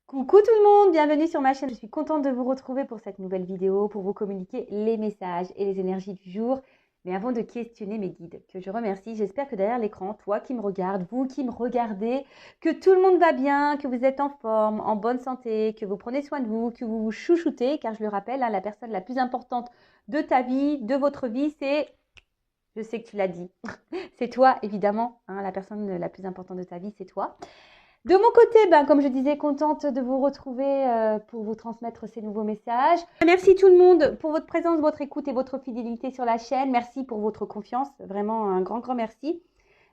Coucou tout le monde, bienvenue sur ma chaîne. Je suis contente de vous retrouver pour cette nouvelle vidéo, pour vous communiquer les messages et les énergies du jour. Mais avant de questionner mes guides, que je remercie, j'espère que derrière l'écran, toi qui me regardes, vous qui me regardez, que tout le monde va bien, que vous êtes en forme, en bonne santé, que vous prenez soin de vous, que vous vous chouchoutez, car je le rappelle, la personne la plus importante de ta vie, de votre vie, c'est, je sais que tu l'as dit, c'est toi évidemment, la personne la plus importante de ta vie, c'est toi. De mon côté, comme je disais, contente de vous retrouver pour vous transmettre ces nouveaux messages. Merci tout le monde pour votre présence, votre écoute et votre fidélité sur la chaîne. Merci pour votre confiance, vraiment un grand merci.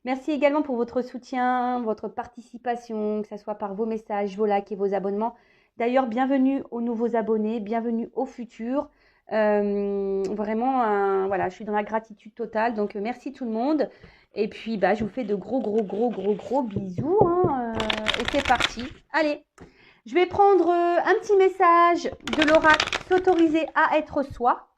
Merci également pour votre soutien, votre participation, que ce soit par vos messages, vos likes et vos abonnements. D'ailleurs, bienvenue aux nouveaux abonnés, bienvenue aux futurs. Vraiment, voilà, je suis dans la gratitude totale, donc merci tout le monde. Et puis, je vous fais de gros bisous. Et c'est parti. Allez, je vais prendre un petit message de l'oracle, s'autoriser à être soi.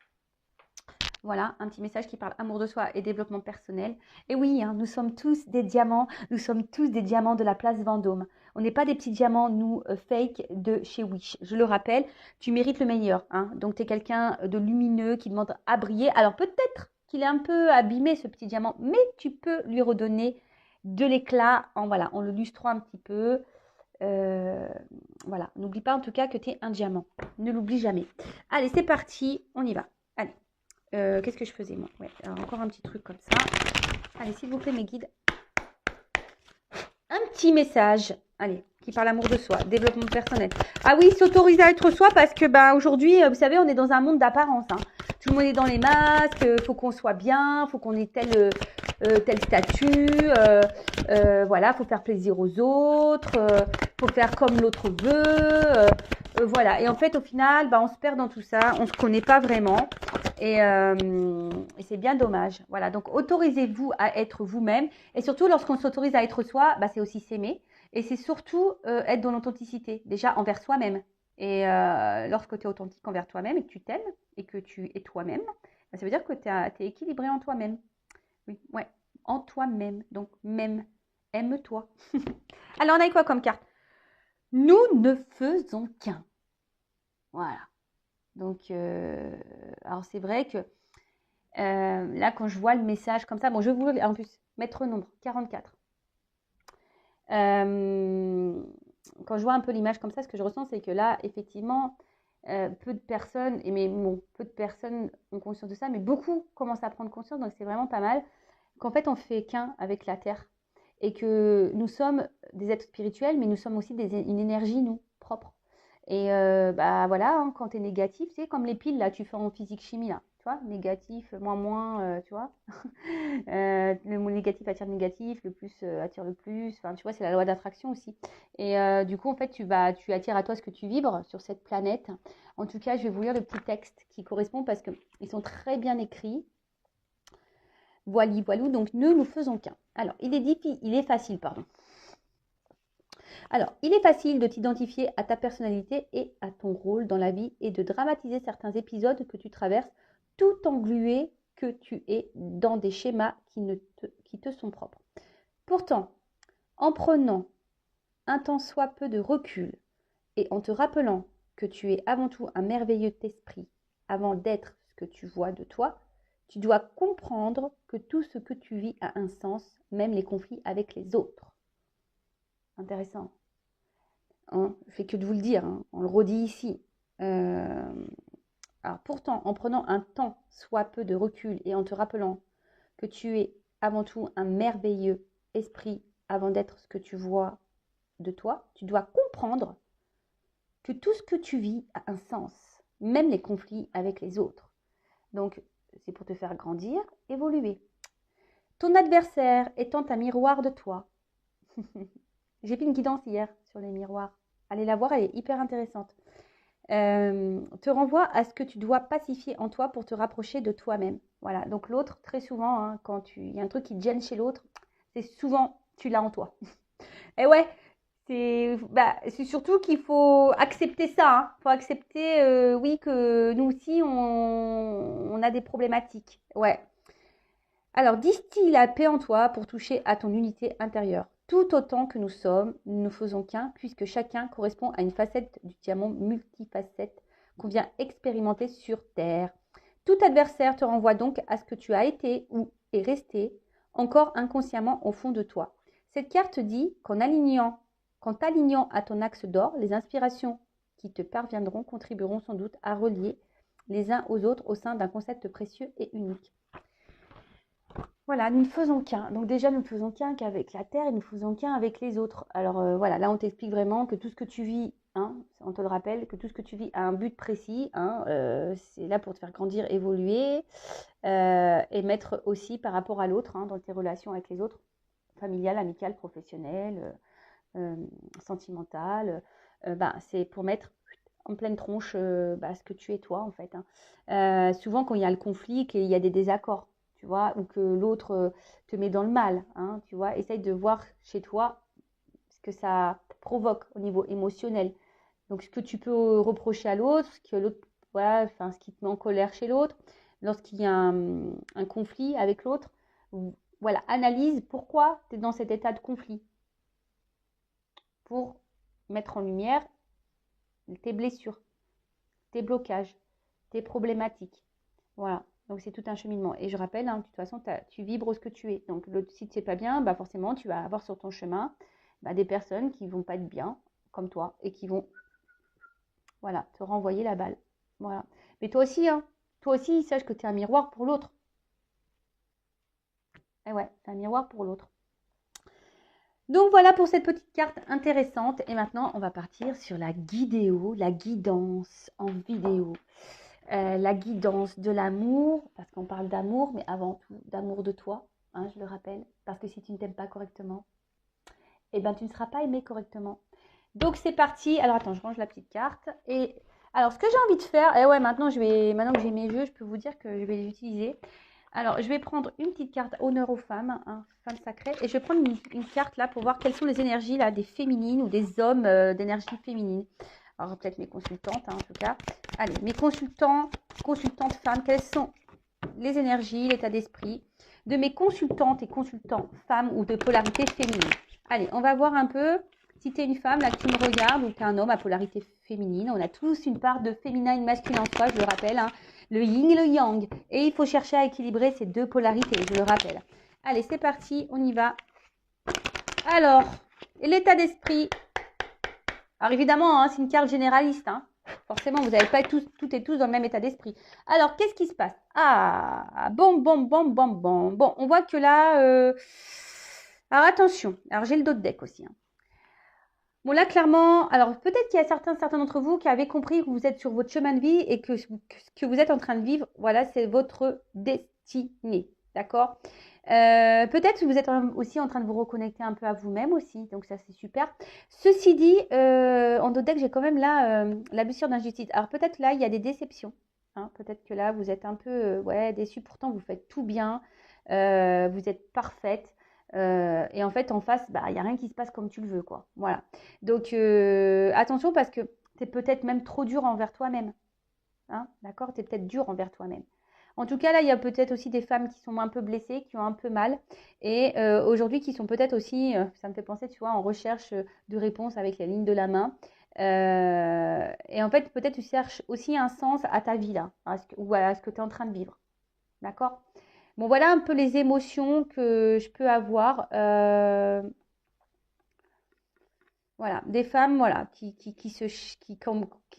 Voilà, un petit message qui parle amour de soi et développement personnel. Et oui, nous sommes tous des diamants. Nous sommes tous des diamants de la place Vendôme. On n'est pas des petits diamants, nous, fake de chez Wish. Je le rappelle, tu mérites le meilleur. Donc, tu es quelqu'un de lumineux qui demande à briller. Alors, peut-être qu'il est un peu abîmé, ce petit diamant, mais tu peux lui redonner de l'éclat en le lustrant un petit peu. Voilà, n'oublie pas en tout cas que tu es un diamant. Ne l'oublie jamais. Allez, c'est parti, on y va. Allez. Qu'est-ce que je faisais moi? Ouais, alors encore un petit truc comme ça. Allez, s'il vous plaît, mes guides. Un petit message, allez, qui parle amour de soi, développement personnel. Ah oui, s'autoriser à être soi parce que aujourd'hui, vous savez, on est dans un monde d'apparence. Tout le monde est dans les masques, faut qu'on soit bien, faut qu'on ait tel statut, voilà, faut faire plaisir aux autres, faut faire comme l'autre veut, voilà. Et en fait, au final, on se perd dans tout ça, on se connaît pas vraiment. Et c'est bien dommage. Voilà, donc autorisez-vous à être vous-même. Et surtout, lorsqu'on s'autorise à être soi, c'est aussi s'aimer. Et c'est surtout être dans l'authenticité, déjà envers soi-même. Et lorsque tu es authentique envers toi-même et que tu t'aimes et que tu es toi-même, ça veut dire que tu es équilibré en toi-même. Oui, ouais, en toi-même. Donc, même, aime-toi. Alors, on a quoi comme carte? Nous ne faisons qu'un. Voilà. Donc, alors c'est vrai que là, quand je vois le message comme ça, je voulais en plus mettre nombre 44. Quand je vois un peu l'image comme ça, ce que je ressens, c'est que là, effectivement, peu de personnes, peu de personnes ont conscience de ça, mais beaucoup commencent à prendre conscience, donc c'est vraiment pas mal, qu'en fait, on fait qu'un avec la Terre et que nous sommes des êtres spirituels, mais nous sommes aussi une énergie, nous, propre. Et voilà, quand tu es négatif, c'est comme les piles, là, tu fais en physique-chimie, là, tu vois, négatif, moins, tu vois. Le mot négatif attire le négatif, le plus attire le plus. Enfin, tu vois, c'est la loi d'attraction aussi. Et du coup, en fait, tu attires à toi ce que tu vibres sur cette planète. En tout cas, je vais vous lire le petit texte qui correspond parce qu'ils sont très bien écrits. Voilou, donc nous faisons qu'un. Alors, il est facile. Alors, il est facile de t'identifier à ta personnalité et à ton rôle dans la vie et de dramatiser certains épisodes que tu traverses tout englué que tu es dans des schémas qui te sont propres. Pourtant, en prenant un tant soit peu de recul et en te rappelant que tu es avant tout un merveilleux esprit avant d'être ce que tu vois de toi, tu dois comprendre que tout ce que tu vis a un sens, même les conflits avec les autres. Intéressant. Je ne fais que de vous le dire, on le redit ici. Alors pourtant, en prenant un temps, soit peu de recul, et en te rappelant que tu es avant tout un merveilleux esprit avant d'être ce que tu vois de toi, tu dois comprendre que tout ce que tu vis a un sens, même les conflits avec les autres. Donc, c'est pour te faire grandir, évoluer. Ton adversaire étant un miroir de toi. J'ai fait une guidance hier sur les miroirs. Allez la voir, elle est hyper intéressante. Te renvoie à ce que tu dois pacifier en toi pour te rapprocher de toi-même. Voilà, donc l'autre, très souvent, quand il y a un truc qui te gêne chez l'autre, c'est souvent tu l'as en toi. Et ouais, c'est surtout qu'il faut accepter ça. Il faut accepter, oui, que nous aussi, on a des problématiques. Ouais. Alors, distille la paix en toi pour toucher à ton unité intérieure. Tout autant que nous sommes, nous ne faisons qu'un, puisque chacun correspond à une facette du diamant multifacette qu'on vient expérimenter sur Terre. Tout adversaire te renvoie donc à ce que tu as été ou est resté encore inconsciemment au fond de toi. Cette carte dit qu'en t'alignant à ton axe d'or, les inspirations qui te parviendront contribueront sans doute à relier les uns aux autres au sein d'un concept précieux et unique. Voilà, nous ne faisons qu'un. Donc déjà, nous ne faisons qu'un qu'avec la Terre et nous ne faisons qu'un avec les autres. Alors voilà, là on t'explique vraiment que tout ce que tu vis, on te le rappelle, que tout ce que tu vis a un but précis. C'est là pour te faire grandir, évoluer et mettre aussi par rapport à l'autre, dans tes relations avec les autres, familiales, amicales, professionnelles, sentimentales. C'est pour mettre en pleine tronche ce que tu es toi en fait. Souvent quand il y a le conflit, qu'il y a des désaccords, tu vois, ou que l'autre te met dans le mal, tu vois, essaye de voir chez toi ce que ça provoque au niveau émotionnel. Donc ce que tu peux reprocher à l'autre, ce que l'autre, voilà, ce qui te met en colère chez l'autre, lorsqu'il y a un conflit avec l'autre, voilà, analyse pourquoi tu es dans cet état de conflit pour mettre en lumière tes blessures, tes blocages, tes problématiques. Voilà. Donc, c'est tout un cheminement. Et je rappelle, de toute façon, tu vibres ce que tu es. Donc, si tu ne sais pas bien, forcément, tu vas avoir sur ton chemin des personnes qui ne vont pas être bien, comme toi, et qui vont, voilà, te renvoyer la balle. Voilà. Mais toi aussi, sache que tu es un miroir pour l'autre. Et ouais, tu es un miroir pour l'autre. Donc, voilà pour cette petite carte intéressante. Et maintenant, on va partir sur la guidéo, la guidance en vidéo. La guidance de l'amour, parce qu'on parle d'amour, mais avant tout d'amour de toi, je le rappelle, parce que si tu ne t'aimes pas correctement, tu ne seras pas aimé correctement. Donc c'est parti. Alors attends, je range la petite carte. Et alors ce que j'ai envie de faire, maintenant que j'ai mes jeux, je peux vous dire que je vais les utiliser. Alors je vais prendre une petite carte honneur aux femmes, femmes sacrées, et je vais prendre une carte là pour voir quelles sont les énergies là des féminines ou des hommes d'énergie féminine. Alors, peut-être mes consultantes, en tout cas. Allez, mes consultantes femmes, quelles sont les énergies, l'état d'esprit de mes consultantes et consultants femmes ou de polarité féminine. Allez, on va voir un peu si tu es une femme là que tu me regardes ou tu es un homme à polarité féminine. On a tous une part de féminin et de masculin en soi, je le rappelle, le yin et le yang. Et il faut chercher à équilibrer ces deux polarités, je le rappelle. Allez, c'est parti, on y va. Alors, l'état d'esprit. Alors évidemment, c'est une carte généraliste. Forcément, vous n'allez pas être toutes et tous dans le même état d'esprit. Alors, qu'est-ce qui se passe? Bon. Bon, on voit que là... Alors, attention. Alors, j'ai le dos de deck aussi. Bon, là, clairement... Alors, peut-être qu'il y a certains d'entre vous qui avaient compris que vous êtes sur votre chemin de vie et que ce que vous êtes en train de vivre, voilà, c'est votre destinée. D'accord? Peut-être que vous êtes aussi en train de vous reconnecter un peu à vous-même aussi, donc ça c'est super. Ceci dit, en dos de deck, j'ai quand même là la blessure d'injustice. Alors peut-être là, il y a des déceptions. Peut-être que là, vous êtes un peu déçus. Pourtant, vous faites tout bien, vous êtes parfaite. Et en fait, en face, il n'y a rien qui se passe comme tu le veux, quoi. Voilà. Donc, attention parce que tu es peut-être même trop dur envers toi-même. D'accord? Tu es peut-être dur envers toi-même. En tout cas, là, il y a peut-être aussi des femmes qui sont un peu blessées, qui ont un peu mal. Et aujourd'hui, qui sont peut-être aussi, ça me fait penser, tu vois, en recherche de réponse avec la ligne de la main. Et en fait, peut-être tu cherches aussi un sens à ta vie, là, ou à ce que tu es en train de vivre. D'accord? Bon, voilà un peu les émotions que je peux avoir. Voilà, des femmes voilà, qui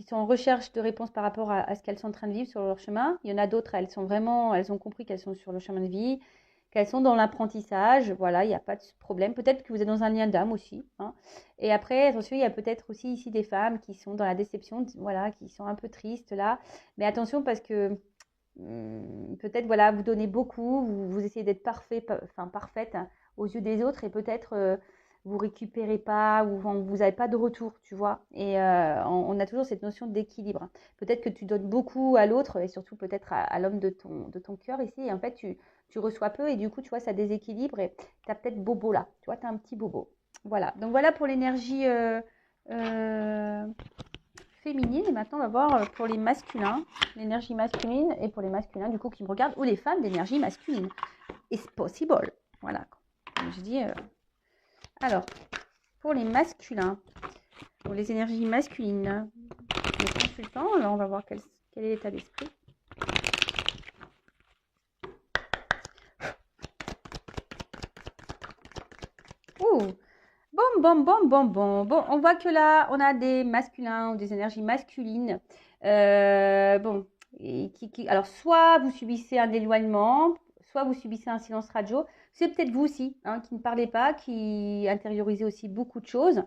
sont en recherche de réponses par rapport à ce qu'elles sont en train de vivre sur leur chemin. Il y en a d'autres, elles ont compris qu'elles sont sur le chemin de vie, qu'elles sont dans l'apprentissage. Voilà, il n'y a pas de problème. Peut-être que vous êtes dans un lien d'âme aussi. Et après, attention, il y a peut-être aussi ici des femmes qui sont dans la déception, voilà, qui sont un peu tristes là. Mais attention parce que peut-être, voilà, vous donnez beaucoup, vous essayez d'être parfaite aux yeux des autres et peut-être... vous récupérez pas ou vous n'avez pas de retour, tu vois. Et on a toujours cette notion d'équilibre. Peut-être que tu donnes beaucoup à l'autre et surtout peut-être à l'homme de ton cœur ici. Et en fait, tu reçois peu et du coup, tu vois, ça déséquilibre et tu as peut-être bobo là. Tu vois, tu as un petit bobo. Voilà. Donc, voilà pour l'énergie féminine. Et maintenant, on va voir pour les masculins. L'énergie masculine et pour les masculins, du coup, qui me regardent, ou les femmes d'énergie masculine. It's possible. Voilà. Comme je dis... Alors, pour les masculins, pour les énergies masculines, les consultants, alors on va voir quel est l'état d'esprit. Oh, bon, on voit que là, on a des masculins ou des énergies masculines. Bon, alors soit vous subissez un éloignement, soit vous subissez un silence radio. C'est peut-être vous aussi, hein, qui ne parlez pas, qui intériorisez aussi beaucoup de choses.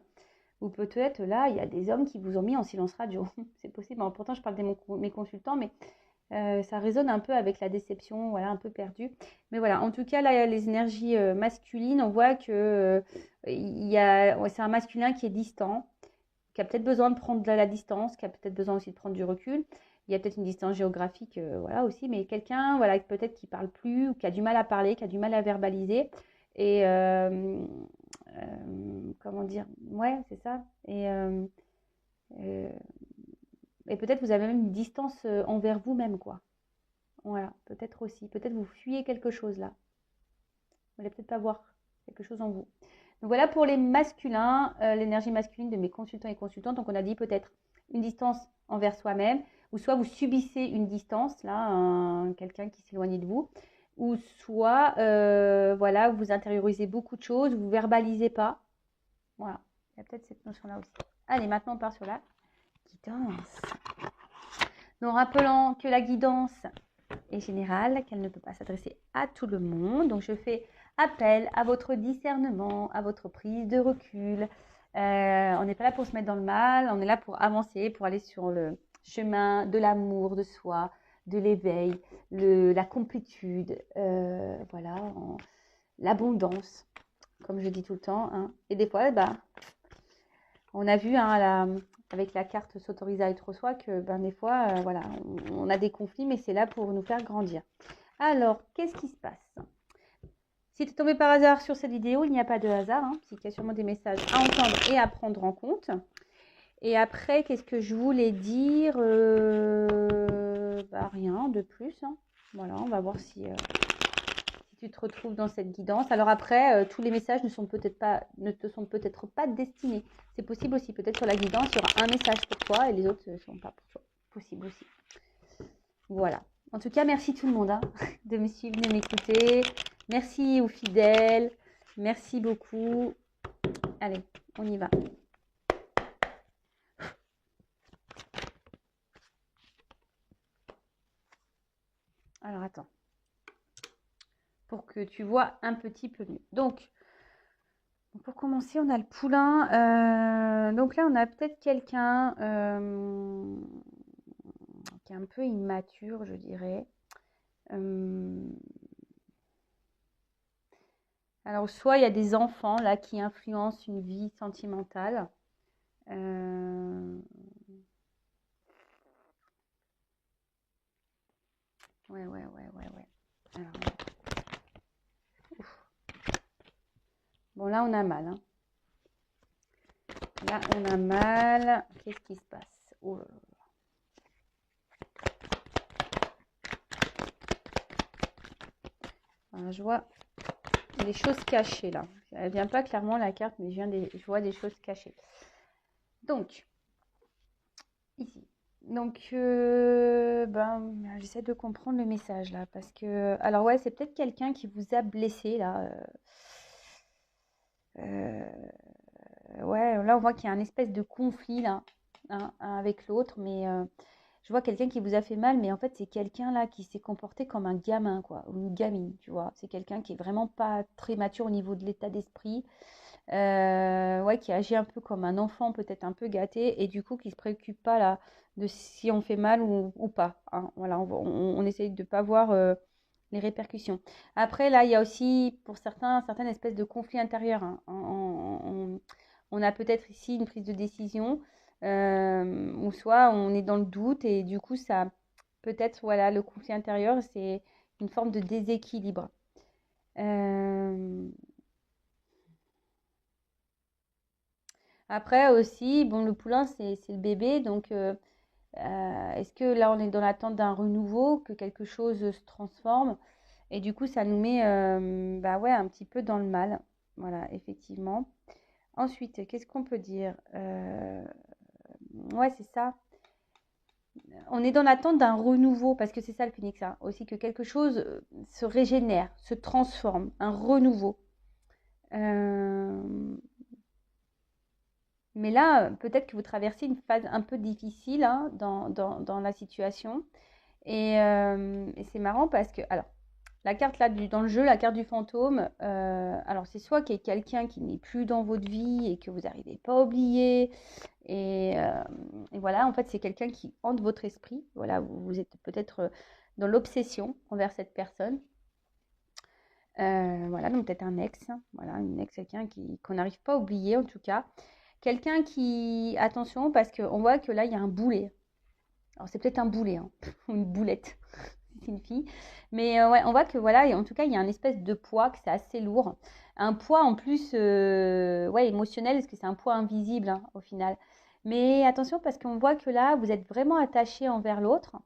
Ou peut-être là, il y a des hommes qui vous ont mis en silence radio. C'est possible. Bon, pourtant, je parle de mes consultants, mais ça résonne un peu avec la déception, voilà, un peu perdue. Mais voilà, en tout cas, là, les énergies masculines, on voit que c'est un masculin qui est distant, qui a peut-être besoin de prendre de la distance, qui a peut-être besoin aussi de prendre du recul. Il y a peut-être une distance géographique, voilà aussi, mais quelqu'un, voilà, peut-être qui parle plus, ou qui a du mal à parler, qui a du mal à verbaliser. Et comment dire, ouais, c'est ça. Et peut-être vous avez même une distance envers vous-même, quoi. Voilà, peut-être aussi. Peut-être vous fuyez quelque chose là. Vous voulez peut-être pas voir quelque chose en vous. Donc voilà pour les masculins, l'énergie masculine de mes consultants et consultantes. Donc on a dit peut-être une distance envers soi-même, ou soit vous subissez une distance, là, quelqu'un qui s'éloigne de vous, ou soit voilà, vous intériorisez beaucoup de choses, vous verbalisez pas. Voilà, il y a peut-être cette notion-là aussi. Allez, maintenant on part sur la guidance. Donc rappelant que la guidance est générale, qu'elle ne peut pas s'adresser à tout le monde. Donc je fais appel à votre discernement, à votre prise de recul. On n'est pas là pour se mettre dans le mal, on est là pour avancer, pour aller sur le chemin de l'amour de soi, de l'éveil, la complétude, voilà, l'abondance, comme je dis tout le temps. Hein. Et des fois, bah, on a vu avec la carte s'autoriser à être soi que des fois, voilà, on a des conflits, mais c'est là pour nous faire grandir. Alors, qu'est-ce qui se passe? Si tu es tombé par hasard sur cette vidéo, il n'y a pas de hasard, hein, c'est qu'il y a sûrement des messages à entendre et à prendre en compte. Et après, qu'est-ce que je voulais dire? Rien de plus. Hein. Voilà, on va voir si tu te retrouves dans cette guidance. Alors après, tous les messages ne te sont peut-être pas destinés. C'est possible aussi. Peut-être sur la guidance, il y aura un message pour toi et les autres ne sont pas pour toi. Possible aussi. Voilà. En tout cas, merci tout le monde hein, de me suivre, de m'écouter. Merci aux fidèles. Merci beaucoup. Allez, on y va. Alors, attends. Pour que tu vois un petit peu mieux. Donc, pour commencer, on a le poulain. Donc là, on a peut-être quelqu'un qui est un peu immature, je dirais. Alors, soit il y a des enfants là qui influencent une vie sentimentale. Ouais. Alors, bon, là, on a mal. Hein. Là, on a mal. Qu'est-ce qui se passe? Oh là là. Alors, je vois des choses cachées là. Elle vient pas clairement la carte, mais je vois des choses cachées. Donc, ici. Donc, j'essaie de comprendre le message là, parce que, alors ouais, c'est peut-être quelqu'un qui vous a blessé là. Ouais, là on voit qu'il y a un espèce de conflit là, hein, avec l'autre, mais je vois quelqu'un qui vous a fait mal, mais en fait c'est quelqu'un là qui s'est comporté comme un gamin quoi, ou une gamine, tu vois. C'est quelqu'un qui est vraiment pas très mature au niveau de l'état d'esprit. Ouais, qui agit un peu comme un enfant, peut-être un peu gâté, et du coup qui se préoccupe pas là de si on fait mal ou pas. Hein. Voilà, on essaye de pas voir les répercussions. Après, là, il y a aussi pour certaines espèces de conflits intérieurs. Hein. On a peut-être ici une prise de décision, ou soit on est dans le doute, et du coup, ça peut-être, voilà, le conflit intérieur, c'est une forme de déséquilibre. Après aussi, bon, le poulain, c'est le bébé, donc est-ce que là, on est dans l'attente d'un renouveau, que quelque chose se transforme? Et du coup, ça nous met ouais, un petit peu dans le mal. Voilà, effectivement. Ensuite, qu'est-ce qu'on peut dire? Ouais, c'est ça. On est dans l'attente d'un renouveau, parce que c'est ça le phénix, hein, aussi que quelque chose se régénère, se transforme, un renouveau. Euh, Mais là, peut-être que vous traversez une phase un peu difficile hein, dans la situation. Et c'est marrant parce que, alors, la carte là dans le jeu, la carte du fantôme, alors c'est soit qu'il y ait quelqu'un qui n'est plus dans votre vie et que vous n'arrivez pas à oublier. Et voilà, en fait, c'est quelqu'un qui hante votre esprit. Voilà, vous êtes peut-être dans l'obsession envers cette personne. Voilà, donc peut-être un ex, hein, voilà, une ex, quelqu'un qu'on n'arrive pas à oublier en tout cas. Quelqu'un qui, attention, parce qu'on voit que là, il y a un boulet. Alors, c'est peut-être un boulet, hein, ou une boulette, c'est une fille. Mais ouais, on voit que voilà, et en tout cas, il y a une espèce de poids, que c'est assez lourd. Un poids en plus, ouais, émotionnel, parce que c'est un poids invisible hein, au final. Mais attention, parce qu'on voit que là, vous êtes vraiment attaché envers l'autre.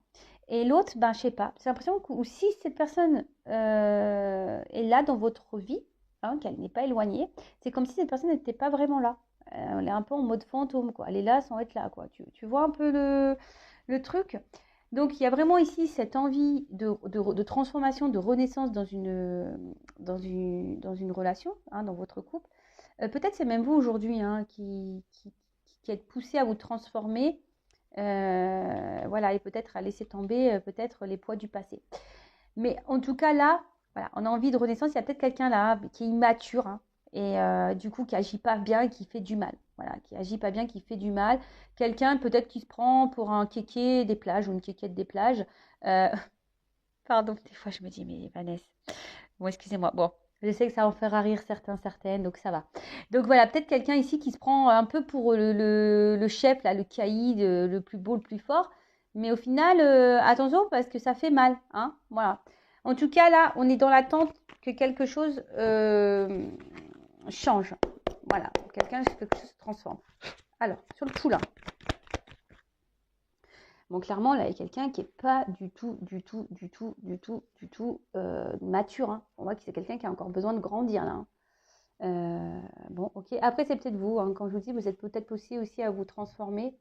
Et l'autre, ben, je sais pas, j'ai l'impression que ou si cette personne est là dans votre vie, hein, qu'elle n'est pas éloignée, c'est comme si cette personne n'était pas vraiment là. Elle est un peu en mode fantôme, quoi. Elle est là sans être là, quoi. Tu vois un peu le truc? Donc, il y a vraiment ici cette envie de transformation, de renaissance dans une relation, hein, dans votre couple. Peut-être c'est même vous aujourd'hui hein, qui êtes poussé à vous transformer, voilà, et peut-être à laisser tomber peut-être les poids du passé. Mais en tout cas, là, voilà, on a envie de renaissance. Il y a peut-être quelqu'un là qui est immature hein, et du coup qui agit pas bien et qui fait du mal. Voilà, qui agit pas bien, qui fait du mal. Quelqu'un peut-être qui se prend pour un kéké des plages ou une kékette des plages. Euh, Pardon, des fois je me dis, mais Vanessa, bon, excusez-moi. Bon, je sais que ça en fera rire certains, certaines, donc ça va. Donc voilà, peut-être quelqu'un ici qui se prend un peu pour le chef, là, le caïd, le plus beau, le plus fort. Mais au final, attention parce que ça fait mal. Hein, voilà. En tout cas, là, on est dans l'attente que quelque chose change. Voilà, quelque chose se transforme. Alors, sur le coup là. Bon, clairement, là, il y a quelqu'un qui n'est pas du tout mature. Hein. On voit que c'est quelqu'un qui a encore besoin de grandir, là. Hein. Bon, ok. Après, c'est peut-être vous. Hein. Quand je vous dis, vous êtes peut-être aussi à vous transformer.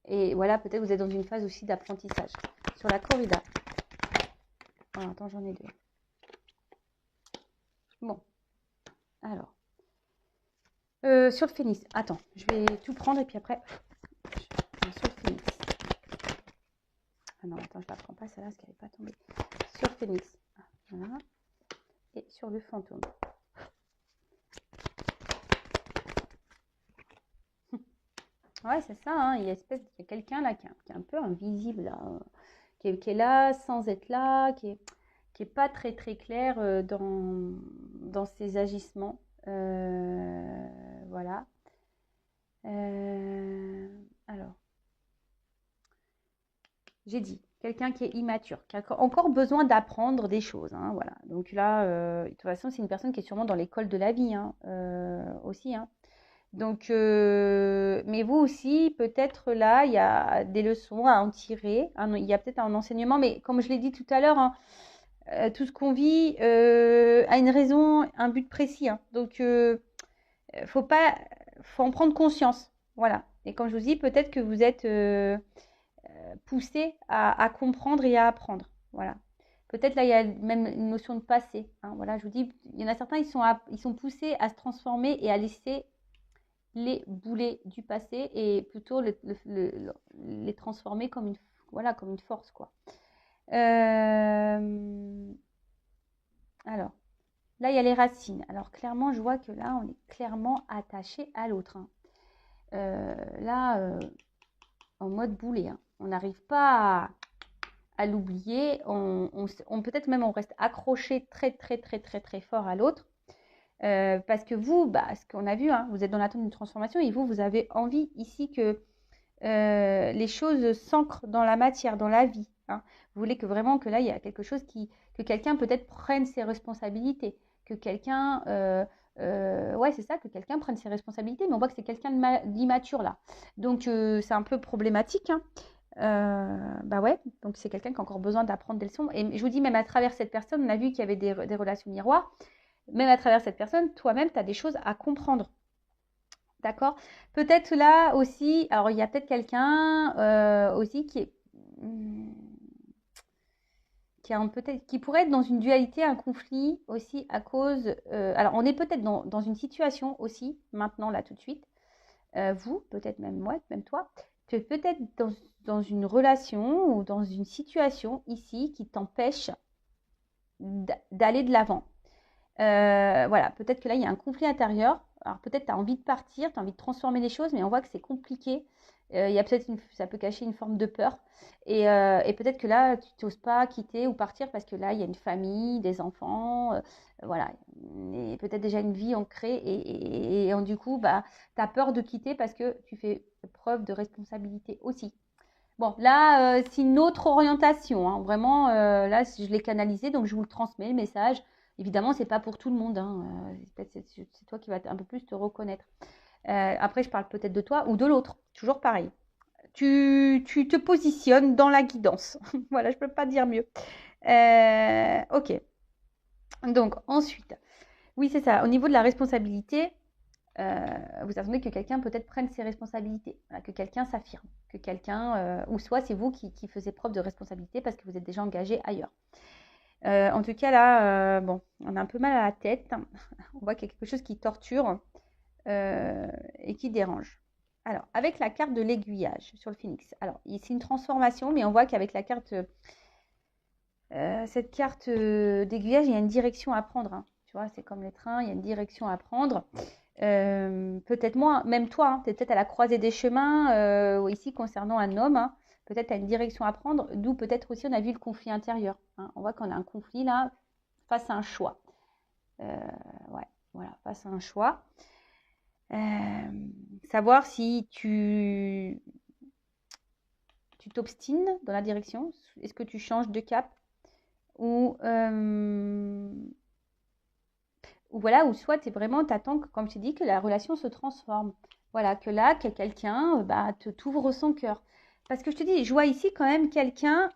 Et voilà, peut-être vous êtes dans une phase aussi d'apprentissage. Sur la corrida. Oh, attends, j'en ai deux. Bon. Alors. Sur le phénix. Attends, je vais tout prendre et puis après... Sur le phénix. Ah non, attends, je la prends pas celle-là parce qu'elle n'est pas tombée. Sur le phénix. Voilà. Et sur le fantôme. Ouais, c'est ça, hein. Il y a quelqu'un là qui est un peu invisible, là, qui est là sans être là, qui est pas très très clair dans ses agissements. Voilà. Alors, j'ai dit, quelqu'un qui est immature, qui a encore besoin d'apprendre des choses. Hein, voilà. Donc là, de toute façon, c'est une personne qui est sûrement dans l'école de la vie hein, aussi. Hein. Donc, mais vous aussi, peut-être là, il y a des leçons à en tirer. Hein, il y a peut-être un enseignement, mais comme je l'ai dit tout à l'heure, hein, tout ce qu'on vit a une raison, un but précis. Hein. Donc, faut en prendre conscience. Voilà. Et comme je vous dis, peut-être que vous êtes poussé à comprendre et à apprendre. Voilà. Peut-être là, il y a même une notion de passé. Hein. Voilà, je vous dis, il y en a certains, ils sont poussés à se transformer et à laisser les boulets du passé et plutôt les transformer comme une force, quoi. Alors, là, il y a les racines. Alors, clairement, je vois que là, on est clairement attaché à l'autre. Hein. Là, en mode boulet. Hein. On n'arrive pas à l'oublier. Peut-être même on reste accroché très, très, très, très, très fort à l'autre. Parce que vous, ce qu'on a vu, hein, vous êtes dans l'attente d'une transformation et vous avez envie ici que les choses s'ancrent dans la matière, dans la vie. Hein. Vous voulez que vraiment que là, il y a quelque chose que quelqu'un peut-être prenne ses responsabilités, que quelqu'un, ouais, c'est ça, que quelqu'un prenne ses responsabilités, mais on voit que c'est quelqu'un d'immature là. Donc, c'est un peu problématique. Hein. Bah ouais, donc c'est quelqu'un qui a encore besoin d'apprendre des leçons. Et je vous dis, même à travers cette personne, on a vu qu'il y avait des relations miroirs. Même à travers cette personne, toi-même, tu as des choses à comprendre. D'accord? Peut-être là aussi, alors il y a peut-être quelqu'un aussi qui pourrait être dans une dualité, un conflit aussi à cause. Alors on est peut-être dans une situation aussi, maintenant, là, tout de suite. Vous, peut-être même moi, même toi, tu es peut-être dans une relation ou dans une situation ici qui t'empêche d'aller de l'avant. Voilà, peut-être que là, il y a un conflit intérieur. Alors peut-être tu as envie de partir, tu as envie de transformer les choses, mais on voit que c'est compliqué. Il y a peut-être ça peut cacher une forme de peur. Et peut-être que là, tu n'oses pas quitter ou partir parce que là, il y a une famille, des enfants, voilà. Et peut-être déjà une vie ancrée. Et du coup, bah, tu as peur de quitter parce que tu fais preuve de responsabilité aussi. Bon, là, c'est une autre orientation, hein. Vraiment, là, je l'ai canalisé, donc je vous le transmets, le message. Évidemment, c'est pas pour tout le monde, hein. C'est toi qui vas un peu plus te reconnaître. Après, je parle peut-être de toi ou de l'autre. Toujours pareil. Tu te positionnes dans la guidance. Voilà, je peux pas dire mieux. Ok. Donc, ensuite, oui, c'est ça. Au niveau de la responsabilité, vous attendez que quelqu'un peut-être prenne ses responsabilités, voilà, que quelqu'un s'affirme, que quelqu'un, ou soit c'est vous qui faisiez preuve de responsabilité parce que vous êtes déjà engagé ailleurs. En tout cas là, bon, on a un peu mal à la tête, on voit qu'il y a quelque chose qui torture et qui dérange. Alors, avec la carte de l'aiguillage sur le phénix, alors c'est une transformation, mais on voit qu'avec la carte, cette carte d'aiguillage, il y a une direction à prendre, hein. Tu vois, c'est comme les trains, il y a une direction à prendre. Peut-être moi, même toi, hein, tu es peut-être à la croisée des chemins, ici concernant un homme, hein, peut-être tu as une direction à prendre, d'où peut-être aussi on a vu le conflit intérieur, hein. On voit qu'on a un conflit là face à un choix. Ouais, voilà, face à un choix. Savoir si tu t'obstines dans la direction, est-ce que tu changes de cap ou voilà, ou soit tu es vraiment, t'attends, comme je t'ai dit, que la relation se transforme. Voilà, que là, que quelqu'un bah, t'ouvre son cœur. Parce que je te dis, je vois ici quand même quelqu'un,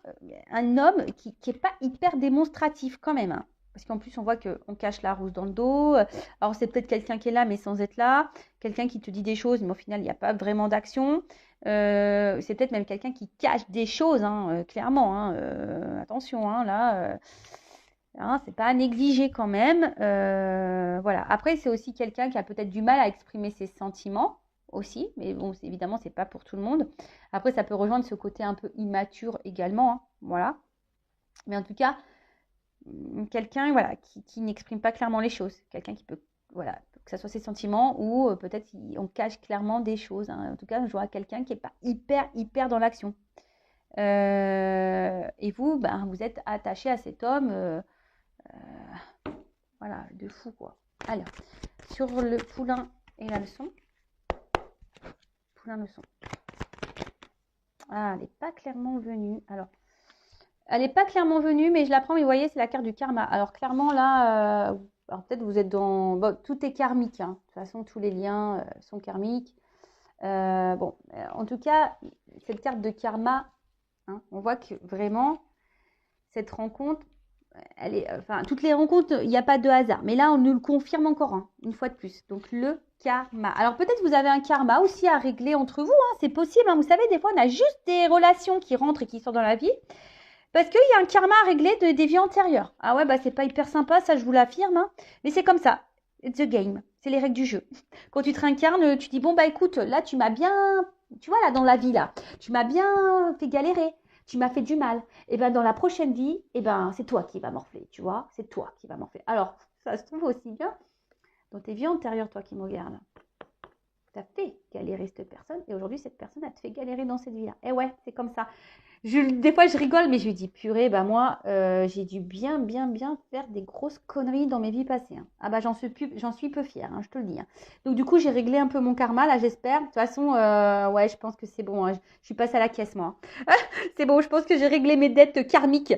un homme qui n'est pas hyper démonstratif quand même, hein. Parce qu'en plus, on voit qu'on cache la rousse dans le dos. Alors, c'est peut-être quelqu'un qui est là, mais sans être là. Quelqu'un qui te dit des choses, mais au final, il n'y a pas vraiment d'action. C'est peut-être même quelqu'un qui cache des choses, hein, clairement, hein. Attention, hein, là. Hein, c'est pas à négliger quand même. Voilà. Après, c'est aussi quelqu'un qui a peut-être du mal à exprimer ses sentiments aussi, mais bon, évidemment, c'est pas pour tout le monde. Après, ça peut rejoindre ce côté un peu immature également, hein, voilà. Mais en tout cas, quelqu'un, voilà, qui n'exprime pas clairement les choses, quelqu'un qui peut, voilà, que ce soit ses sentiments ou peut-être on cache clairement des choses, hein. En tout cas, je vois quelqu'un qui est pas hyper dans l'action. Et vous, ben, vous êtes attaché à cet homme. Voilà, de fou quoi. Alors, sur le poulain et la leçon. Poulain leçon. Ah, elle n'est pas clairement venue. Alors, elle n'est pas clairement venue, mais je la prends. Mais vous voyez, c'est la carte du karma. Alors, clairement, là, alors peut-être vous êtes dans... Bon, tout est karmique, hein. De toute façon, tous les liens sont karmiques. Bon, en tout cas, cette carte de karma, hein, on voit que vraiment, cette rencontre, elle est, enfin, toutes les rencontres, il n'y a pas de hasard. Mais là, on nous le confirme encore, hein, une fois de plus. Donc, le karma. Alors, peut-être vous avez un karma aussi à régler entre vous, hein, c'est possible, hein. Vous savez, des fois, on a juste des relations qui rentrent et qui sortent dans la vie. Parce qu'il y a un karma à régler des vies antérieures. Ah ouais, bah c'est pas hyper sympa, ça je vous l'affirme, hein. Mais c'est comme ça. It's the game. C'est les règles du jeu. Quand tu te réincarnes, tu dis, bon bah écoute, là tu m'as bien... Tu vois, là dans la vie, là, tu m'as bien fait galérer. Tu m'as fait du mal. Et ben dans la prochaine vie, et ben c'est toi qui vas morfler, tu vois. C'est toi qui vas morfler. Alors, ça se trouve aussi bien dans tes vies antérieures, toi qui me regardes. Tu as fait galérer cette personne et aujourd'hui cette personne a te fait galérer dans cette vie-là. Et ouais, c'est comme ça. Des fois je rigole, mais je lui dis purée, bah moi j'ai dû bien faire des grosses conneries dans mes vies passées, hein. Ah bah j'en suis peu fière, hein, je te le dis, hein. Donc du coup j'ai réglé un peu mon karma là, j'espère. De toute façon, ouais, je pense que c'est bon, hein. Je suis passée à la caisse moi. C'est bon, je pense que j'ai réglé mes dettes karmiques.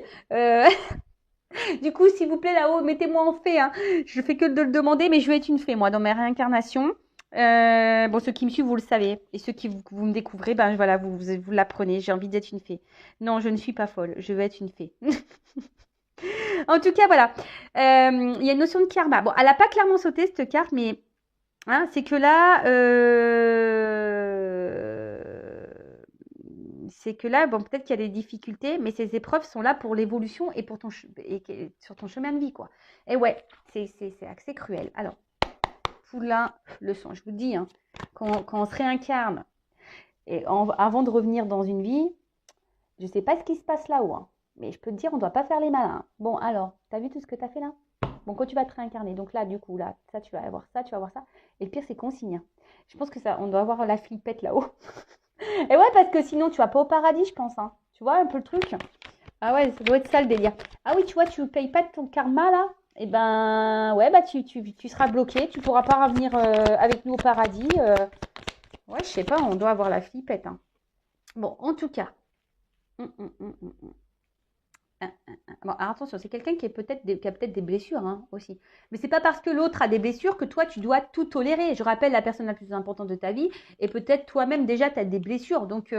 Du coup, s'il vous plaît là-haut, mettez-moi en fée, hein. Je fais que de le demander, mais je vais être une fée moi dans mes réincarnations. Bon, ceux qui me suivent, vous le savez. Et ceux qui vous me découvrez, ben voilà, vous l'apprenez. J'ai envie d'être une fée. Non, je ne suis pas folle. Je veux être une fée. En tout cas, voilà. Il y a une notion de karma. Bon, elle n'a pas clairement sauté cette carte, mais hein, c'est que là, bon, peut-être qu'il y a des difficultés, mais ces épreuves sont là pour l'évolution et pour sur ton chemin de vie, quoi. Et ouais, c'est assez cruel. Alors, poulain, le sang, je vous dis, hein, quand on se réincarne, avant de revenir dans une vie, je ne sais pas ce qui se passe là-haut, hein, mais je peux te dire, on ne doit pas faire les malins. Bon, alors, t'as vu tout ce que tu as fait là? Bon, quand tu vas te réincarner, donc là, du coup, là, ça, tu vas avoir ça, tu vas avoir ça. Et le pire, c'est consigne, hein. Je pense que ça, on doit avoir la flippette là-haut. Et ouais, parce que sinon, tu vas pas au paradis, je pense, hein. Tu vois un peu le truc? Ah ouais, ça doit être ça le délire. Ah oui, tu vois, tu ne payes pas de ton karma là? Eh ben, ouais, bah tu seras bloqué, tu pourras pas revenir avec nous au paradis. Ouais, je sais pas, on doit avoir la flippette, hein. Bon, en tout cas. Hum, hum, hum, hum, hum. Bon, alors attention, c'est quelqu'un qui a peut-être des blessures hein, aussi. Mais c'est pas parce que l'autre a des blessures que toi, tu dois tout tolérer. Je rappelle, la personne la plus importante de ta vie, et peut-être toi-même déjà, tu as des blessures. Donc,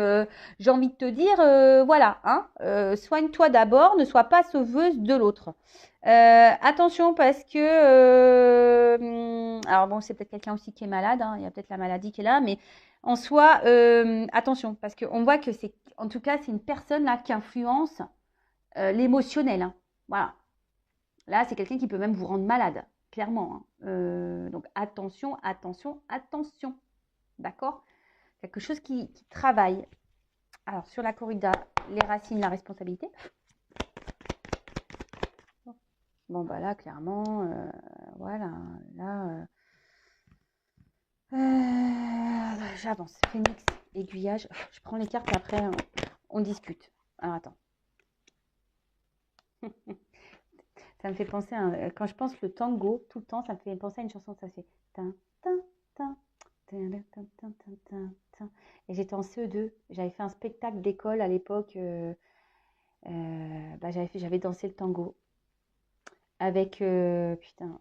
j'ai envie de te dire, voilà, hein, soigne-toi d'abord, ne sois pas sauveuse de l'autre. Attention parce que, alors bon, c'est peut-être quelqu'un aussi qui est malade, hein, il y a peut-être la maladie qui est là, mais en soi, attention, parce qu'on voit que en tout cas, c'est une personne là qui influence l'émotionnel, hein. Voilà. Là, c'est quelqu'un qui peut même vous rendre malade, clairement, hein. Donc, attention, attention, attention. D'accord? Quelque chose qui travaille. Alors, sur la corrida, les racines, la responsabilité. Bon, bah là, clairement, voilà. Là, j'avance. Phénix, aiguillage. Je prends les cartes et après, on discute. Alors, attends. Ça me fait penser quand je pense le tango, tout le temps, ça me fait penser à une chanson, ça fait tin, tin, tin, tin, tin, tin, tin, tin, tin. Et j'étais en CE2, j'avais fait un spectacle d'école à l'époque, bah, j'avais dansé le tango avec, putain,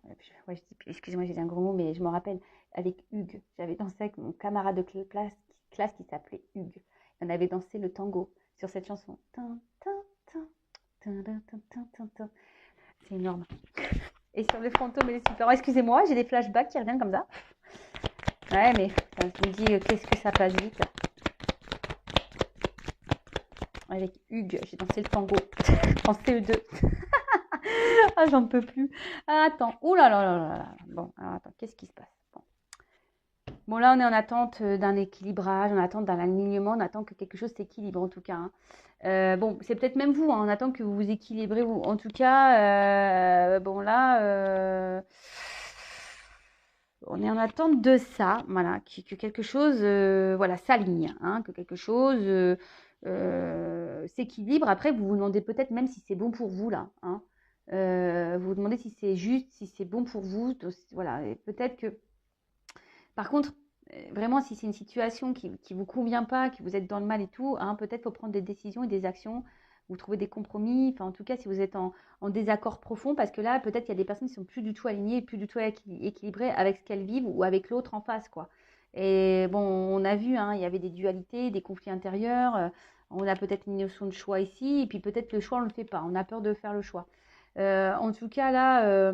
ouais, excusez-moi, j'ai dit un gros mot, mais je me rappelle, avec Hugues. J'avais dansé avec mon camarade de classe qui s'appelait Hugues. On avait dansé le tango sur cette chanson. Tin, tin, tin, tin, tin, tin, tin, tin, tin. C'est énorme. Et sur le fantôme et les super. Oh, excusez-moi, j'ai des flashbacks qui reviennent comme ça. Ouais, mais ça me dit qu'est-ce que ça passe vite. Avec Hugues, j'ai dansé le tango en CE2. Ah, j'en peux plus. Ah, attends. Ouh là là là là là. Bon, alors attends, qu'est-ce qui se passe? Bon, là, on est en attente d'un équilibrage, en attente d'un alignement, on attend que quelque chose s'équilibre en tout cas, hein. Bon, c'est peut-être même vous, hein, on attend que vous vous équilibrez. En tout cas, bon là, on est en attente de ça, voilà, que quelque chose voilà, s'aligne, hein, que quelque chose s'équilibre. Après, vous vous demandez peut-être même si c'est bon pour vous, là, hein. Vous vous demandez si c'est juste, si c'est bon pour vous. Voilà, et peut-être que par contre, vraiment, si c'est une situation qui ne vous convient pas, que vous êtes dans le mal et tout, hein, peut-être faut prendre des décisions et des actions, vous trouver des compromis. Enfin, en tout cas, si vous êtes en désaccord profond, parce que là, peut-être qu'il y a des personnes qui sont plus du tout alignées, plus du tout équilibrées avec ce qu'elles vivent ou avec l'autre en face, quoi. Et bon, on a vu, hein, il y avait des dualités, des conflits intérieurs. On a peut-être une notion de choix ici, et puis peut-être le choix, on ne le fait pas. On a peur de faire le choix. En tout cas, là,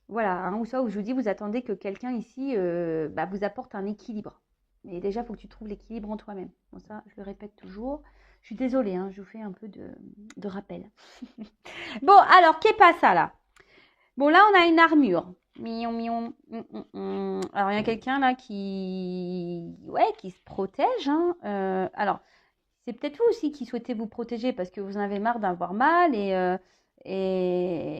voilà, hein, ou ça, où je vous dis, vous attendez que quelqu'un ici bah, vous apporte un équilibre. Mais déjà, il faut que tu trouves l'équilibre en toi-même. Bon, ça, je le répète toujours. Je suis désolée, hein, je vous fais un peu de rappel. Bon, alors, qu'est pas ça là? Bon, là, on a une armure. Mion, mion. Alors, il y a quelqu'un là ouais, qui se protège, hein. Alors, c'est peut-être vous aussi qui souhaitez vous protéger parce que vous en avez marre d'avoir mal et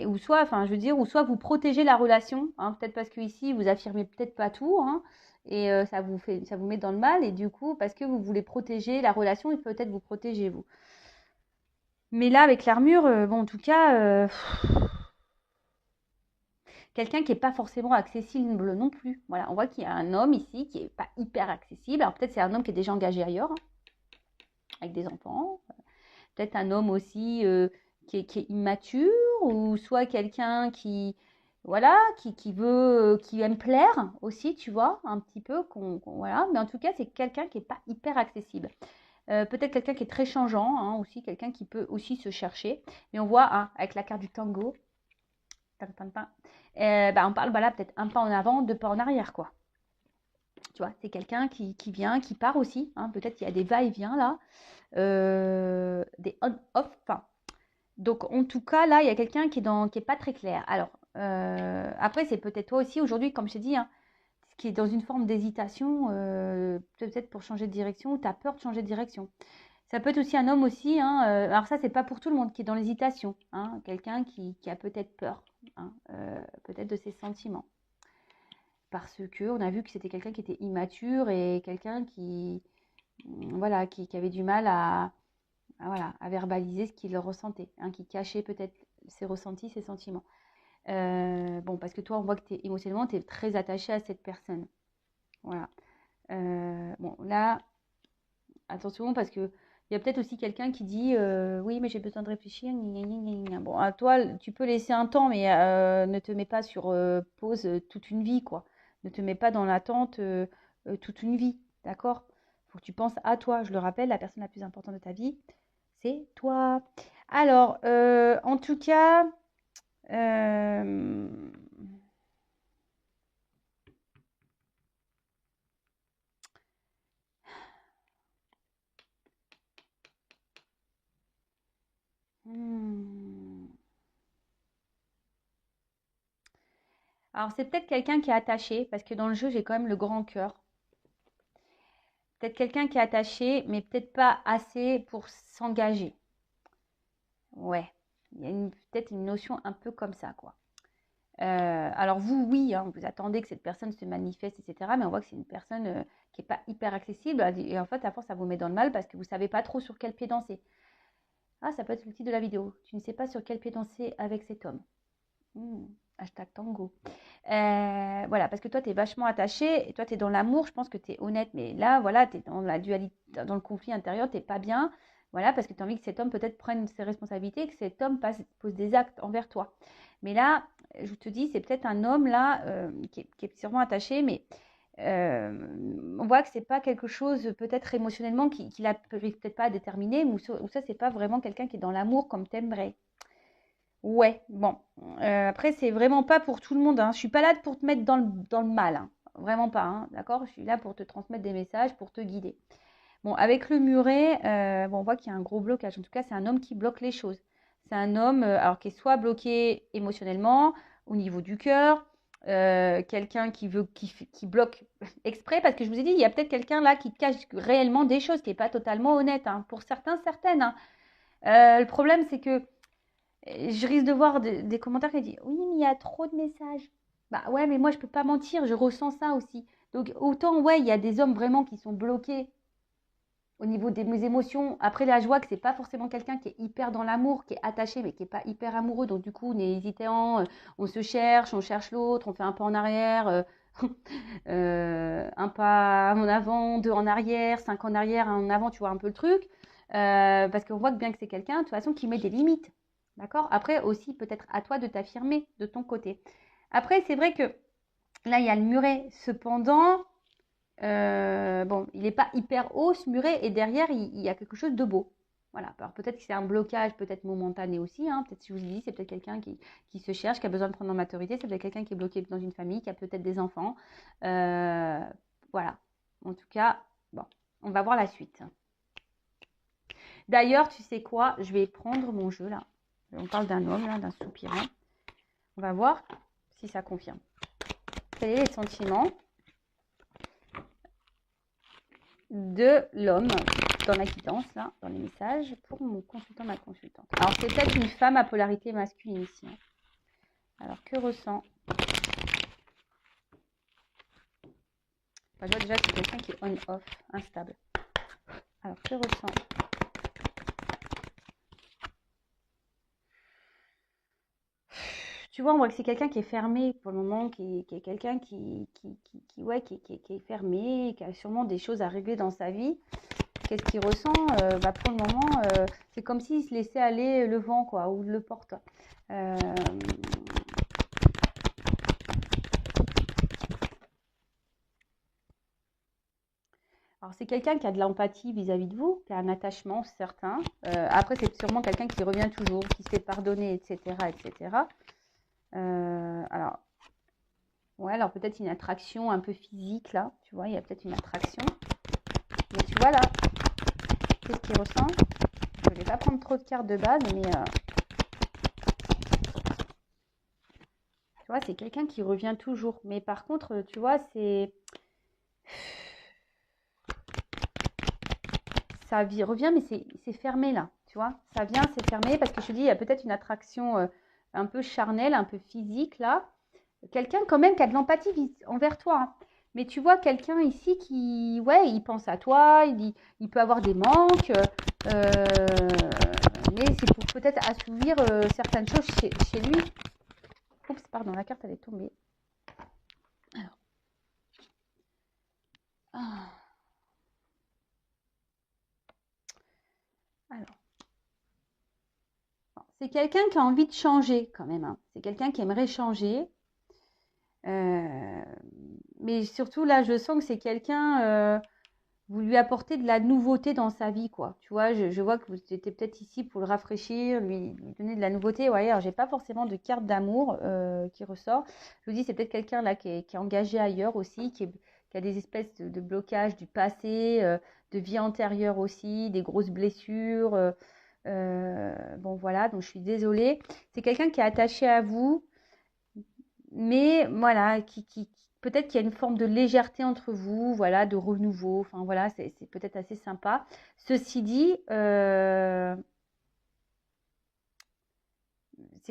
ou soit, enfin, je veux dire, ou soit vous protégez la relation, hein, peut-être parce que ici vous affirmez peut-être pas tout, hein, et ça vous met dans le mal et du coup parce que vous voulez protéger la relation et peut-être vous protéger vous. Mais là avec l'armure, bon en tout cas, quelqu'un qui n'est pas forcément accessible non plus. Voilà, on voit qu'il y a un homme ici qui n'est pas hyper accessible. Alors peut-être c'est un homme qui est déjà engagé ailleurs, hein, avec des enfants. Peut-être un homme aussi qui est immature ou soit quelqu'un qui voilà, qui aime plaire aussi, tu vois, un petit peu, voilà. Mais en tout cas, c'est quelqu'un qui n'est pas hyper accessible. Peut-être quelqu'un qui est très changeant, hein, aussi, quelqu'un qui peut aussi se chercher. Mais on voit, hein, avec la carte du tango, on parle, voilà, peut-être un pas en avant, deux pas en arrière, quoi. Tu vois, c'est quelqu'un qui vient, qui part aussi, hein. Peut-être qu'il y a des va-et-vient là, des on-off, enfin. Donc, en tout cas, là, il y a quelqu'un qui est pas très clair. Alors, après, c'est peut-être toi aussi, aujourd'hui, comme je t'ai dit, hein, qui est dans une forme d'hésitation, peut-être pour changer de direction, ou tu as peur de changer de direction. Ça peut être aussi un homme aussi, hein, alors ça, c'est pas pour tout le monde, qui est dans l'hésitation, hein, quelqu'un qui a peut-être peur, hein, peut-être de ses sentiments. Parce qu'on a vu que c'était quelqu'un qui était immature et quelqu'un voilà, qui avait du mal voilà, à verbaliser ce qu'il ressentait, hein, qui cachait peut-être ses ressentis, ses sentiments. Bon, parce que toi, on voit que émotionnellement, tu es très attaché à cette personne. Voilà. Bon, là, attention, parce que il y a peut-être aussi quelqu'un qui dit oui, mais j'ai besoin de réfléchir. Gna, gna, gna, gna. Bon, à toi, tu peux laisser un temps, mais ne te mets pas sur pause toute une vie, quoi. Ne te mets pas dans l'attente toute une vie, d'accord? Il faut que tu penses à toi. Je le rappelle, la personne la plus importante de ta vie, c'est toi. Alors, en tout cas, euh, hmm. Alors, c'est peut-être quelqu'un qui est attaché, parce que dans le jeu, j'ai quand même le grand cœur. Peut-être quelqu'un qui est attaché, mais peut-être pas assez pour s'engager. Ouais, il y a peut-être une notion un peu comme ça, quoi. Alors vous, oui, hein, vous attendez que cette personne se manifeste, etc. Mais on voit que c'est une personne qui n'est pas hyper accessible. Et en fait, à force, ça vous met dans le mal parce que vous ne savez pas trop sur quel pied danser. Ah, ça peut être le titre de la vidéo. Tu ne sais pas sur quel pied danser avec cet homme. Hashtag tango. Voilà, parce que toi, tu es vachement attaché, et toi, tu es dans l'amour, je pense que tu es honnête, mais là, voilà, tu es dans la dualité, dans le conflit intérieur, tu n'es pas bien, voilà, parce que tu as envie que cet homme peut-être prenne ses responsabilités, et que cet homme pose des actes envers toi. Mais là, je te dis, c'est peut-être un homme, là, qui est sûrement attaché, mais on voit que c'est pas quelque chose, peut-être émotionnellement, qu'il n'arrive peut-être pas à déterminer, ou ça, c'est pas vraiment quelqu'un qui est dans l'amour comme t'aimerais. Ouais, bon. Après, c'est vraiment pas pour tout le monde, hein. Je suis pas là pour te mettre dans le mal, hein. Vraiment pas, hein, d'accord? Je suis là pour te transmettre des messages, pour te guider. Bon, avec le muret, bon, on voit qu'il y a un gros blocage. En tout cas, c'est un homme qui bloque les choses. C'est un homme, alors qui est soit bloqué émotionnellement, au niveau du cœur, quelqu'un qui bloque exprès, parce que je vous ai dit, il y a peut-être quelqu'un là qui cache réellement des choses, qui n'est pas totalement honnête, hein. Pour certains, certaines, hein. Le problème, c'est que je risque de voir des commentaires qui disent oui, mais il y a trop de messages. Bah ouais, mais moi je peux pas mentir, je ressens ça aussi. Donc autant, ouais, il y a des hommes vraiment qui sont bloqués au niveau de mes émotions. Après, là, je vois que c'est pas forcément quelqu'un qui est hyper dans l'amour, qui est attaché, mais qui est pas hyper amoureux. Donc du coup, on est hésitant, on se cherche, on cherche l'autre, on fait un pas en arrière, un pas en avant, deux en arrière, cinq en arrière, un en avant, tu vois un peu le truc. Parce qu'on voit bien que c'est quelqu'un, de toute façon, qui met des limites. D'accord? Après, aussi, peut-être à toi de t'affirmer de ton côté. Après, c'est vrai que là, il y a le muret. Cependant, bon, il n'est pas hyper haut, ce muret, et derrière, il y a quelque chose de beau. Voilà. Alors, peut-être que c'est un blocage, peut-être momentané aussi, hein. Peut-être, si je vous dis, c'est peut-être quelqu'un qui se cherche, qui a besoin de prendre en maturité. C'est peut-être quelqu'un qui est bloqué dans une famille, qui a peut-être des enfants. Voilà. En tout cas, bon, on va voir la suite. D'ailleurs, tu sais quoi? Je vais prendre mon jeu, là. On parle d'un homme, là, d'un soupirant. On va voir si ça confirme. Quels sont les sentiments de l'homme dans la guidance, là, dans les messages, pour mon consultant, ma consultante. Alors, c'est peut-être une femme à polarité masculine ici. Hein. Alors, que ressent? Enfin, je vois déjà que c'est quelqu'un qui est on-off, instable. Alors, que ressent? Tu vois, on voit que c'est quelqu'un qui est fermé pour le moment, qui est quelqu'un qui est fermé, qui a sûrement des choses à régler dans sa vie. Qu'est-ce qu'il ressent? Pour le moment, c'est comme s'il se laissait aller le vent, quoi, ou le porte. Alors, c'est quelqu'un qui a de l'empathie vis-à-vis de vous, qui a un attachement certain. Après, c'est sûrement quelqu'un qui revient toujours, qui se fait pardonner, etc., etc. Alors, ouais, alors peut-être une attraction un peu physique, là. Tu vois, il y a peut-être une attraction. Mais tu vois, là, qu'est-ce qu'il ressent? Je ne vais pas prendre trop de cartes de base, mais... tu vois, c'est quelqu'un qui revient toujours. Mais par contre, tu vois, c'est... ça revient, mais c'est fermé là, tu vois. Ça vient, c'est fermé, parce que je te dis, il y a peut-être une attraction un peu charnelle, un peu physique là. Quelqu'un quand même qui a de l'empathie envers toi. Hein. Mais tu vois, quelqu'un ici qui, ouais, il pense à toi, il peut avoir des manques, mais c'est pour peut-être assouvir certaines choses chez lui. Oups, pardon, la carte elle est tombée. Alors. Ah. Alors. C'est quelqu'un qui a envie de changer quand même. Hein. C'est quelqu'un qui aimerait changer. Mais surtout là, je sens que c'est quelqu'un, vous lui apportez de la nouveauté dans sa vie, quoi. Tu vois, je vois que vous étiez peut-être ici pour le rafraîchir, lui donner de la nouveauté. Ouais, alors j'ai pas forcément de carte d'amour qui ressort. Je vous dis, c'est peut-être quelqu'un là qui est engagé ailleurs aussi, qui a des espèces de blocages du passé, de vie antérieure aussi, des grosses blessures. Bon voilà, donc je suis désolée. C'est quelqu'un qui est attaché à vous, mais voilà, peut-être qu'il y a une forme de légèreté entre vous, voilà, de renouveau. Enfin voilà, c'est peut-être assez sympa. Ceci dit, c'est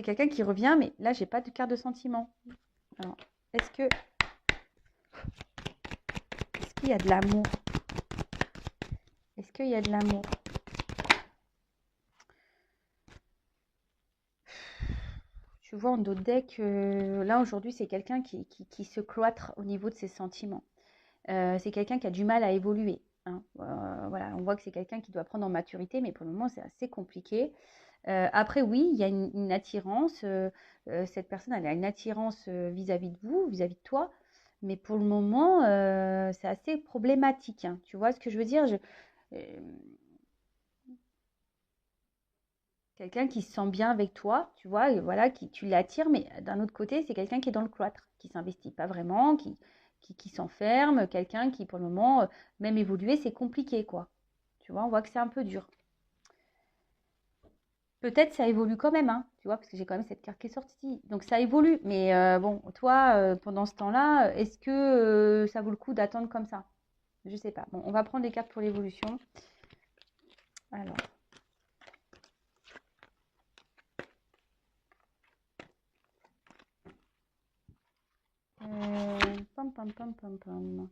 quelqu'un qui revient, mais là, j'ai pas de carte de sentiment. Alors, est-ce qu'il y a de l'amour? Est-ce qu'il y a de l'amour? Tu vois en dos de deck, là aujourd'hui, c'est quelqu'un qui se cloître au niveau de ses sentiments. C'est quelqu'un qui a du mal à évoluer. Hein. Voilà, on voit que c'est quelqu'un qui doit prendre en maturité, mais pour le moment, c'est assez compliqué. Après, oui, il y a une attirance. Cette personne, elle a une attirance vis-à-vis de vous, vis-à-vis de toi. Mais pour le moment, c'est assez problématique. Hein. Tu vois ce que je veux dire? Quelqu'un qui se sent bien avec toi, tu vois, et voilà, tu l'attires, mais d'un autre côté, c'est quelqu'un qui est dans le cloître, qui s'investit pas vraiment, qui s'enferme, quelqu'un qui, pour le moment, même évoluer, c'est compliqué, quoi. Tu vois, on voit que c'est un peu dur. Peut-être ça évolue quand même, hein, tu vois, parce que j'ai quand même cette carte qui est sortie. Donc ça évolue, mais bon, toi, pendant ce temps-là, est-ce que ça vaut le coup d'attendre comme ça? Je sais pas. Bon, on va prendre des cartes pour l'évolution. Alors. Pam, pam, pam, pam, pam.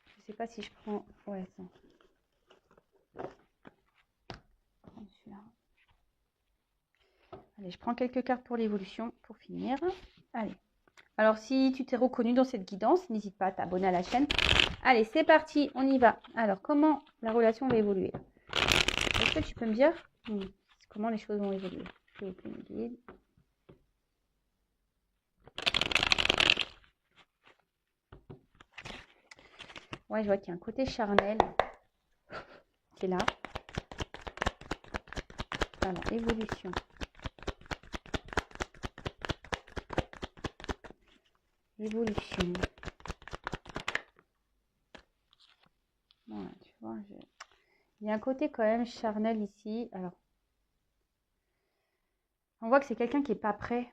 Je sais pas si je prends... Ouais, ça. Celui-là. Allez, je prends quelques cartes pour l'évolution pour finir. Allez. Alors, si tu t'es reconnu dans cette guidance, n'hésite pas à t'abonner à la chaîne. Allez, c'est parti, on y va. Alors, comment la relation va évoluer? Est-ce que tu peux me dire comment les choses vont évoluer? S'il vous plaît, me guide. Ouais, je vois qu'il y a un côté charnel qui est là. Alors, évolution. Évolution. Voilà, tu vois, il y a un côté quand même charnel ici. Alors, on voit que c'est quelqu'un qui n'est pas prêt.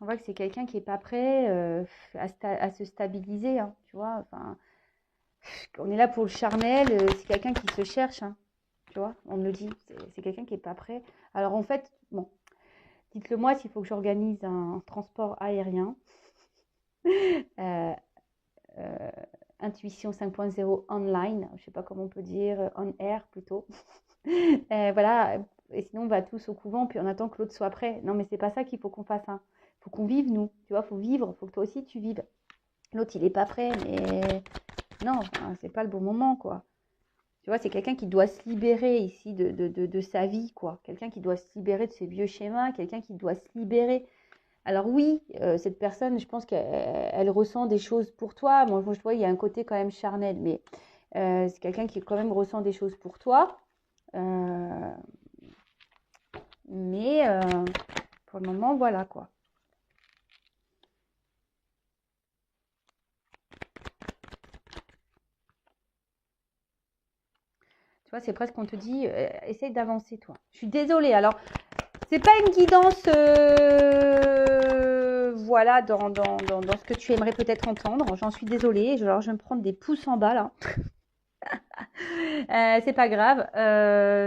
On voit que c'est quelqu'un qui n'est pas prêt à se stabiliser, hein, tu vois. Enfin, on est là pour le charnel, c'est quelqu'un qui se cherche, hein, tu vois. On me le dit, c'est quelqu'un qui n'est pas prêt. Alors en fait, bon, dites-le moi s'il faut que j'organise un transport aérien. Intuition 5.0 online, je ne sais pas comment on peut dire, on air plutôt. Voilà, et sinon on va tous au couvent, puis on attend que l'autre soit prêt. Non, mais c'est pas ça qu'il faut qu'on fasse. Hein. Il faut qu'on vive, nous. Tu vois, il faut vivre, il faut que toi aussi tu vives. L'autre, il n'est pas prêt, mais non, enfin, c'est pas le bon moment, quoi. Tu vois, c'est quelqu'un qui doit se libérer ici de sa vie, quoi. Quelqu'un qui doit se libérer de ses vieux schémas, quelqu'un qui doit se libérer Alors oui, cette personne, je pense qu'elle ressent des choses pour toi. Moi, je vois, il y a un côté quand même charnel, mais c'est quelqu'un qui quand même ressent des choses pour toi. Euh, mais pour le moment, voilà quoi. Tu vois, c'est presque qu'on te dit, essaye d'avancer toi. Je suis désolée. Alors, c'est pas une guidance, voilà, dans ce que tu aimerais peut-être entendre. J'en suis désolée. Alors, je vais me prendre des pouces en bas là. C'est pas grave.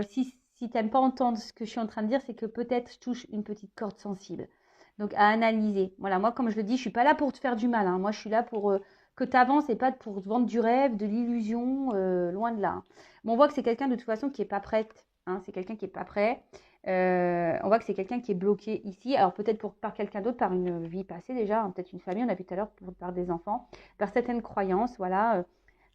Si t'aimes pas entendre ce que je suis en train de dire, c'est que peut-être je touche une petite corde sensible. Donc à analyser. Voilà, moi comme je le dis, je suis pas là pour te faire du mal, hein. Moi je suis là pour que tu avances et pas pour te vendre du rêve, de l'illusion, loin de là, hein. Mais on voit que c'est quelqu'un de toute façon qui est pas prête, hein. C'est quelqu'un qui est pas prêt. On voit que c'est quelqu'un qui est bloqué ici. Alors peut-être par quelqu'un d'autre, par une vie passée déjà, hein, peut-être une famille, on a vu tout à l'heure, par des enfants, par certaines croyances, voilà.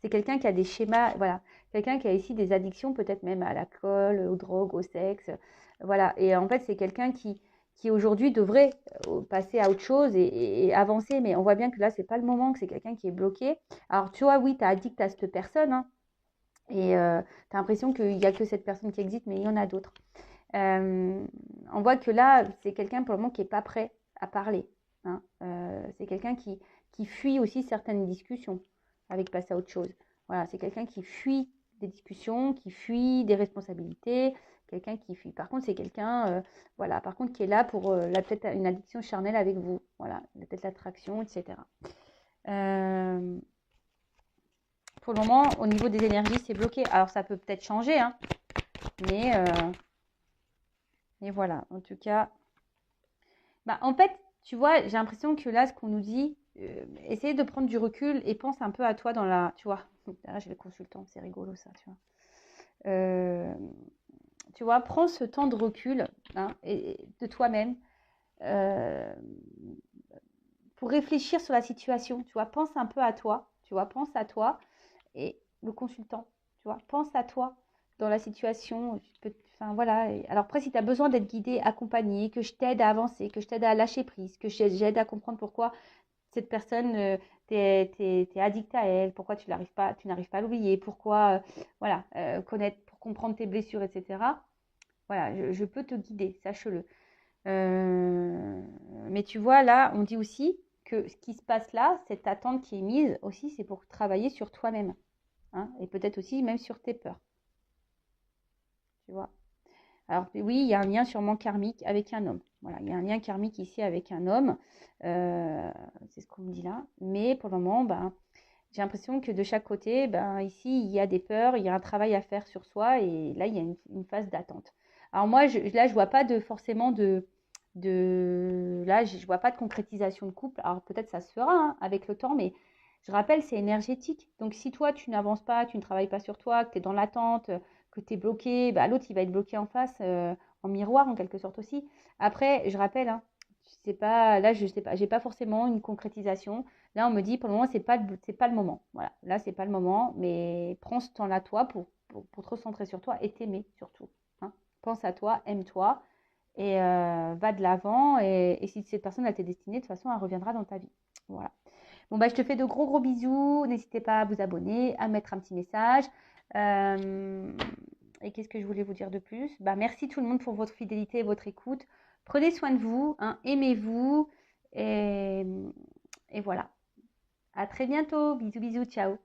C'est quelqu'un qui a des schémas, voilà. Quelqu'un qui a ici des addictions, peut-être même à l'alcool, aux drogues, au sexe. Voilà. Et en fait, c'est quelqu'un qui aujourd'hui devrait passer à autre chose et avancer. Mais on voit bien que là, c'est pas le moment, que c'est quelqu'un qui est bloqué. Alors, tu vois, oui, tu as addict à cette personne, hein, et tu as l'impression qu'il n'y a que cette personne qui existe, mais il y en a d'autres. On voit que là, c'est quelqu'un pour le moment qui n'est pas prêt à parler, hein. C'est quelqu'un qui fuit aussi certaines discussions avec passer à autre chose. Voilà, c'est quelqu'un qui fuit des discussions, qui fuit des responsabilités, quelqu'un qui fuit. Par contre, c'est quelqu'un, voilà, par contre, qui est là pour peut-être une addiction charnelle avec vous. Voilà, peut-être l'attraction, etc. Euh, pour le moment, au niveau des énergies, c'est bloqué. Alors, ça peut peut-être changer, hein, mais, voilà. En tout cas, bah, en fait, tu vois, j'ai l'impression que là, ce qu'on nous dit, essaye de prendre du recul et pense un peu à toi dans la. Tu vois, là, j'ai le consultant, c'est rigolo ça, tu vois. Euh, Tu vois, prends ce temps de recul, hein, de toi-même, euh, pour réfléchir sur la situation. Tu vois, pense un peu à toi. Tu vois, pense à toi et le consultant. Tu vois, pense à toi dans la situation. Enfin voilà. Alors après, si tu as besoin d'être guidé, accompagné, que je t'aide à avancer, que je t'aide à lâcher prise, que j'aide à comprendre pourquoi cette personne, t'es addict à elle, pourquoi tu n'arrives pas à l'oublier, pourquoi, voilà, connaître, pour comprendre tes blessures, etc. Voilà, je peux te guider, sache-le. Mais tu vois, là, on dit aussi que ce qui se passe là, cette attente qui est mise aussi, c'est pour travailler sur toi-même, hein, et peut-être aussi même sur tes peurs, tu vois. Alors oui, il y a un lien sûrement karmique avec un homme. Voilà, il y a un lien karmique ici avec un homme. C'est ce qu'on me dit là. Mais pour le moment, ben, j'ai l'impression que de chaque côté, ben, ici, il y a des peurs, il y a un travail à faire sur soi et là, il y a une phase d'attente. Alors moi, là, je vois pas forcément là, je vois pas de concrétisation de couple. Alors peut-être ça se fera, hein, avec le temps, mais je rappelle, c'est énergétique. Donc si toi, tu n'avances pas, tu ne travailles pas sur toi, que tu es dans l'attente, que tu es bloqué, bah, l'autre, il va être bloqué en face, en miroir en quelque sorte aussi. Après, je rappelle, hein, c'est pas, là, je sais pas, j'ai pas forcément une concrétisation. Là, on me dit, pour le moment, c'est pas le moment. Voilà, là, c'est pas le moment, mais prends ce temps-là, toi, pour te recentrer sur toi et t'aimer surtout, hein. Pense à toi, aime-toi et va de l'avant. Et si cette personne, elle t'est destinée, de toute façon, elle reviendra dans ta vie. Voilà. Bon, bah, je te fais de gros, gros bisous. N'hésitez pas à vous abonner, à mettre un petit message. Euh, et qu'est-ce que je voulais vous dire de plus? Bah, merci tout le monde pour votre fidélité et votre écoute. Prenez soin de vous, hein, aimez-vous. Et voilà. À très bientôt. Bisous, bisous, ciao.